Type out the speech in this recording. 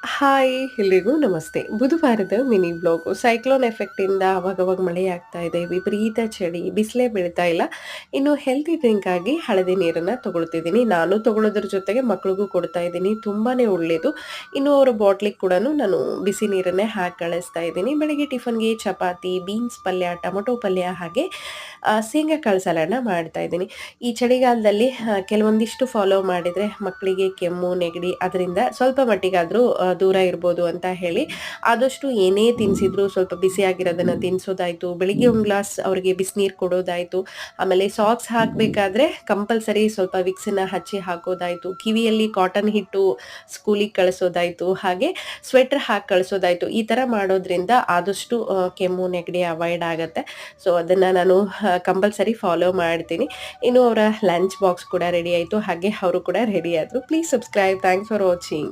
Hi! ಎಲ್ರಿಗೂ ನಮಸ್ತೆ. ಬುಧವಾರದ mini blog. Cyclone ಎಫೆಕ್ಟಿಂದ ಅವಾಗವಾಗ ಮಳೆ ಆಗ್ತಾ ಇದೆ. ವಿಪರೀತ ಚಳಿ, ಬಿಸಿಲೇ ಬೀಳ್ತಾ ಇಲ್ಲ. ಇನ್ನು ಹೆಲ್ತಿ ಡ್ರಿಂಕ್ ಆಗಿ ಹಳದಿ ನೀರನ್ನ ತಗೊಳ್ತಿದ್ದೀನಿ. ನಾನು ತಗೊಳ್ಳೋದ್ರ ಜೊತೆಗೆ ಮಕ್ಳಿಗೂ ಕೊಡ್ತಾ ಇದ್ದೀನಿ. ತುಂಬಾನೇ ಒಳ್ಳೇದು. ಇನ್ನು ಅವರ ಬಾಟ್ಲಿಗೆ ಕೂಡನು ನಾನು ಬಿಸಿ ನೀರನ್ನೇ ಹಾಕಿ ಕಳಿಸ್ತಾ ಇದ್ದೀನಿ. ಬೆಳಿಗ್ಗೆ ಟಿಫನ್‌ಗೆ ಚಪಾತಿ, ಬೀನ್ಸ್ ಪಲ್ಯ, ಟೊಮೊಟೊ ಪಲ್ಯ ಹಾಗೆ ಶೇಂಗಾ ಕಾಳು ಸಾಲಡ್ನ ಮಾಡ್ತಾ ಇದ್ದೀನಿ. ಈ ಚಳಿಗಾಲದಲ್ಲಿ ಕೆಲವೊಂದಿಷ್ಟು ಫಾಲೋ ಮಾಡಿದ್ರೆ ಮಕ್ಕಳಿಗೆ ಕೆಮ್ಮು, ನೆಗಡಿ ಅದರಿಂದ ಸ್ವಲ್ಪ ಮಟ್ಟಿಗಾದ್ರೂ ದೂರ ಇರ್ಬೋದು ಅಂತ ಹೇಳಿ ಆದಷ್ಟು ಏನೇ ತಿನ್ಸಿದ್ರು ಸ್ವಲ್ಪ ಬಿಸಿಯಾಗಿರೋದನ್ನ ತಿನ್ಸೋದಾಯ್ತು. ಬೆಳಿಗ್ಗೆ ಒಂದು ಗ್ಲಾಸ್ ಅವ್ರಿಗೆ ಬಿಸಿನೀರು ಕೊಡೋದಾಯ್ತು. ಆಮೇಲೆ ಸಾಕ್ಸ್ ಹಾಕ್ಬೇಕಾದ್ರೆ ಕಂಪಲ್ಸರಿ ಸ್ವಲ್ಪ ವಿಕ್ಸನ್ನ ಹಚ್ಚಿ ಹಾಕೋದಾಯ್ತು. ಕಿವಿಯಲ್ಲಿ ಕಾಟನ್ ಹಿಟ್ಟು ಸ್ಕೂಲಿಗೆ ಕಳಿಸೋದಾಯ್ತು. ಹಾಗೆ ಸ್ವೆಟರ್ ಹಾಕಿ ಕಳಿಸೋದಾಯ್ತು. ಈ ತರ ಮಾಡೋದ್ರಿಂದ ಆದಷ್ಟು ಕೆಮ್ಮು, ನೆಗಡಿ ಅವಾಯ್ಡ್ ಆಗತ್ತೆ. ಸೊ ಅದನ್ನ ನಾನು ಕಂಪಲ್ಸರಿ ಫಾಲೋ ಮಾಡ್ತೀನಿ. ಇನ್ನು ಅವರ ಲಂಚ್ ಬಾಕ್ಸ್ ಕೂಡ ರೆಡಿ ಆಯ್ತು. ಹಾಗೆ ಅವರು ಕೂಡ ರೆಡಿ ಆದ್ರು. Please subscribe. Thanks for watching.